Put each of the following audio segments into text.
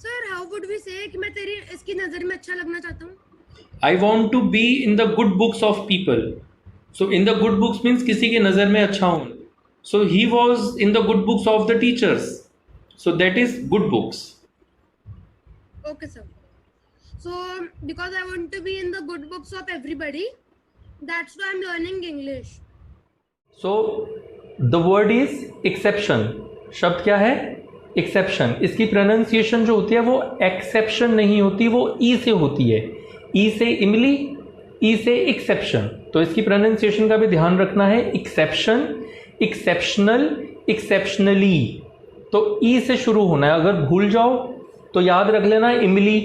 Sir how would we से कि मैं तेरी इसकी नजर में अच्छा लगना चाहता हूँ? I want to be in the good books of people. So in the good books means किसी की नज़र में अच्छा हूँ. So he was in the good books of the teachers. So that is good books. Okay, sir. So because I want to be in the good books of everybody, that's why I'm learning English. So the word is exception. शब्द क्या है? Exception. इसकी pronunciation जो होती है वो exception नहीं होती, वो ई से होती है. ई से इमली, ई से exception. तो इसकी pronunciation का भी ध्यान रखना है. Exception, exceptional, exceptionally. तो ई से शुरू होना है. अगर भूल जाओ तो याद रख लेना इमली.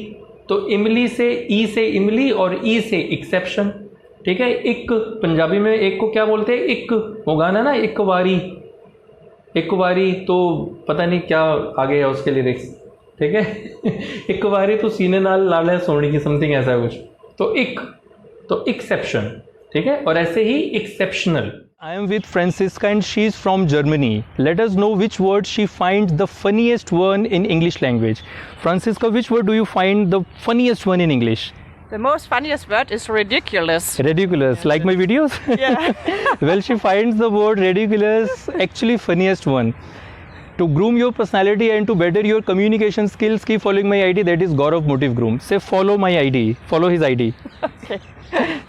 तो इमली से ई से इमली और ई से एक्सेप्शन. ठीक है. इक पंजाबी में एक को क्या बोलते हैं? इक. वो गाना ना इक वारी तो पता नहीं क्या आ गया उसके लिरिक्स. ठीक है. इक वारी तो सीने नाल लाल है सोनी की समथिंग ऐसा कुछ. तो इक तो एक्सेप्शन. ठीक है. और ऐसे ही exceptional. I am with Francisca and she is from Germany. Let us know which word she finds the funniest one in English language. Francisca, which word do you find the funniest one in English? The most funniest word is ridiculous. Ridiculous, like my videos? Yeah. Well, she finds the word ridiculous actually funniest one. To groom your personality and to better your communication skills, keep following my ID, that is Gaurav Motive Groom. Say follow my ID, follow his ID. Okay.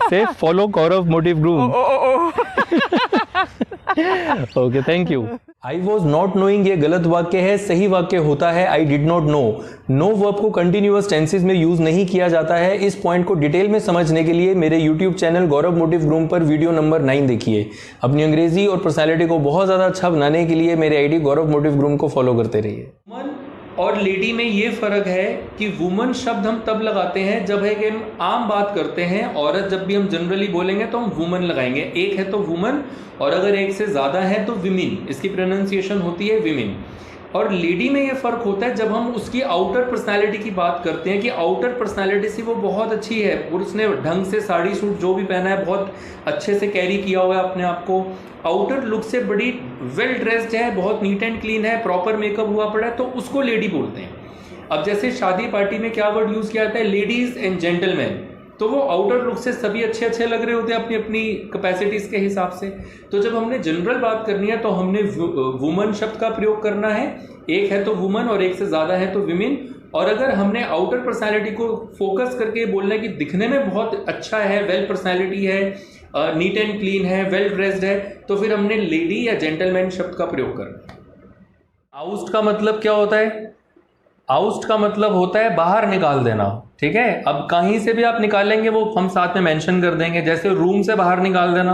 Say follow Gaurav Motive Groom. Okay, thank you. I was not knowing ये गलत वाक्य है. सही वाक्य होता है I did not know. No verb को continuous tenses में यूज नहीं किया जाता है. इस पॉइंट को डिटेल में समझने के लिए मेरे YouTube चैनल गौरव मोटिव ग्रूम पर वीडियो नंबर 9 देखिए. अपनी अंग्रेजी और पर्सनैलिटी को बहुत ज़्यादा अच्छा बनाने के लिए मेरे आईडी गौरव मोटिव ग्रूम को फॉलो करते रहिए. और लेडी में ये फ़र्क है कि वुमन शब्द हम तब लगाते हैं जब है कि हम आम बात करते हैं. औरत जब भी हम जनरली बोलेंगे तो हम वुमन लगाएंगे. एक है तो वुमन और अगर एक से ज़्यादा है तो विमिन. इसकी प्रोनाउंसिएशन होती है विमिन. और लेडी में ये फ़र्क होता है जब हम उसकी आउटर पर्सनालिटी की बात करते हैं कि आउटर पर्सनालिटी से वो बहुत अच्छी है और उसने ढंग से साड़ी सूट जो भी पहना है बहुत अच्छे से कैरी किया हुआ है अपने आप को. आउटर लुक से बड़ी वेल ड्रेस्ड है, बहुत नीट एंड क्लीन है, प्रॉपर मेकअप हुआ पड़ा है, तो उसको लेडी बोलते हैं. अब जैसे शादी पार्टी में क्या वर्ड यूज़ किया जाता है? Ladies and gentleman. तो वो आउटर लुक से सभी अच्छे अच्छे लग रहे होते हैं अपनी अपनी कैपेसिटीज़ के हिसाब से. तो जब हमने जनरल बात करनी है तो हमने वुमन शब्द का प्रयोग करना है. एक है तो वुमन और एक से ज़्यादा है तो विमेन. और अगर हमने आउटर पर्सनैलिटी को फोकस करके बोलना है कि दिखने में बहुत अच्छा है, वेल पर्सनैलिटी है, नीट एंड क्लीन है, वेल ड्रेस्ड है, तो फिर हमने लेडी या जेंटलमैन शब्द का प्रयोग करना है. आउस्ट का मतलब क्या होता है? आउस्ट का मतलब होता है बाहर निकाल देना. ठीक है. अब कहीं से भी आप निकालेंगे वो हम साथ में मेंशन कर देंगे. जैसे रूम से बाहर निकाल देना,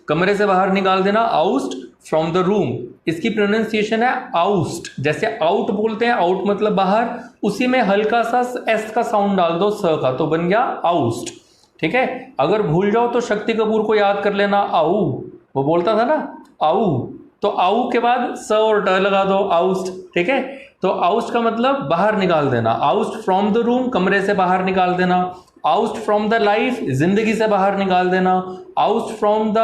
कमरे से बाहर निकाल देना, आउस्ट फ्रॉम द रूम. इसकी प्रोनाउंसिएशन है आउस्ट. जैसे आउट बोलते हैं, आउट मतलब बाहर, उसी में हल्का सा एस का साउंड डाल दो, स का, तो बन गया आउस्ट. ठीक है. अगर भूल जाओ तो शक्ति कपूर को याद कर लेना, आऊ. वो बोलता था ना आऊ, तो आऊ के बाद स और ट लगा दो, आउस्ट. ठीक है. तो आउस्ट का मतलब बाहर निकाल देना. आउस्ट फ्रॉम द रूम, कमरे से बाहर निकाल देना. आउस्ट फ्रॉम द लाइफ, जिंदगी से बाहर निकाल देना. Oust from the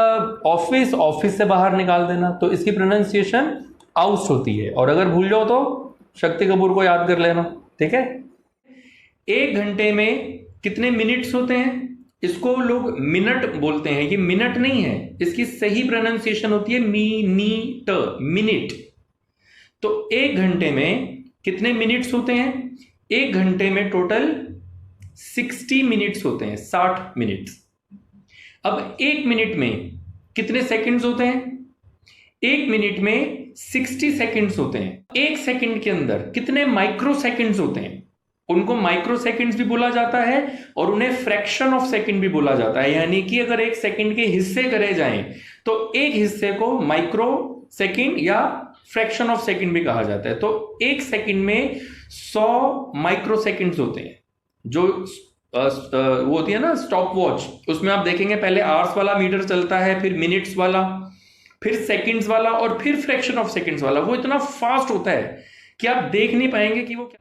office, office से बाहर निकाल देना. तो इसकी प्रोनाउंसिएशन आउस्ट होती है. और अगर भूल जाओ तो शक्ति कपूर को याद कर लेना. ठीक है. 1 घंटे में कितने मिनट्स होते हैं? इसको लोग मिनट बोलते हैं. ये मिनट नहीं है. इसकी सही प्रोनाउंसिएशन होती है मीनीट, मिनट. तो 1 घंटे में कितने मिनट्स होते हैं? 1 घंटे में टोटल 60 मिनट्स होते हैं, 60 मिनट्स. अब 1 मिनट में कितने सेकंड्स होते हैं? 1 मिनट में 60 सेकंड्स होते हैं. 1 सेकंड के अंदर कितने माइक्रो सेकंड्स होते हैं? उनको माइक्रो सेकंड्स भी बोला जाता है और उन्हें फ्रैक्शन ऑफ सेकंड भी बोला जाता है. यानी कि अगर 1 सेकंड के हिस्से करे जाएं तो एक हिस्से को माइक्रो सेकंड या फ्रैक्शन ऑफ सेकंड भी कहा जाता है. तो 1 सेकंड में 100 माइक्रो सेकंड्स होते हैं. जो वो होती है ना स्टॉप वॉच, उसमें आप देखेंगे पहले आवर्स वाला मीटर चलता है, फिर मिनट्स वाला, फिर सेकंड्स वाला और फिर फ्रैक्शन ऑफ सेकंड्स वाला. वो इतना फास्ट होता है कि आप देख नहीं पाएंगे कि वो क्या.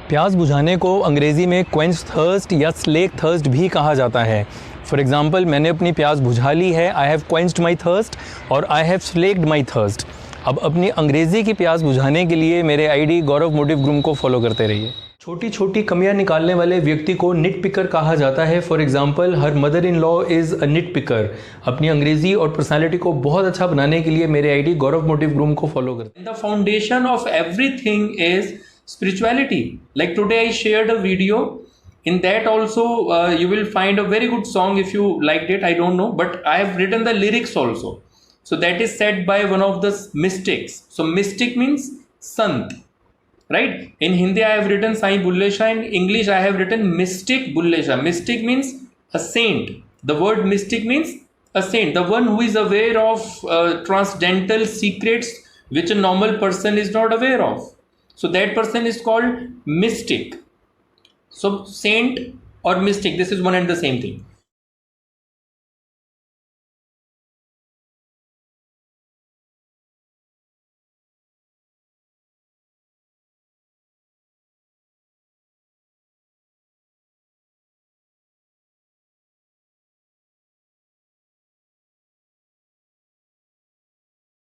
प्यास बुझाने को अंग्रेज़ी में क्वेंच थर्स्ट या स्लेक थर्स्ट भी कहा जाता है. फॉर एग्जाम्पल, मैंने अपनी प्यास बुझा ली है, I have quenched my thirst और I have slaked my thirst. अब अपनी अंग्रेजी की प्यास बुझाने के लिए मेरे आईडी गौरव मोटिव ग्रूम को फॉलो करते रहिए। छोटी छोटी कमियां निकालने वाले व्यक्ति को निट पिकर कहा जाता है। फॉर एग्जाम्पल, हर mother in law is a nit picker. अपनी अंग्रेजी और पर्सनालिटी को बहुत अच्छा बनाने के लिए मेरे आईडी गौरव मोटिव ग्रूम को फॉलो करते हैं। The foundation of everything is spirituality. Like today I shared a video. In that also you will find a very good song if you liked it. I don't know, but I have written the lyrics also. So that is said by one of the mystics. So mystic means sant, right? In Hindi I have written Sai Bulle Shah. In English I have written mystic Bulle Shah. Mystic means a saint. The word mystic means a saint, the one who is aware of transcendental secrets which a normal person is not aware of. So that person is called mystic. So saint or mystic, this is one and the same thing.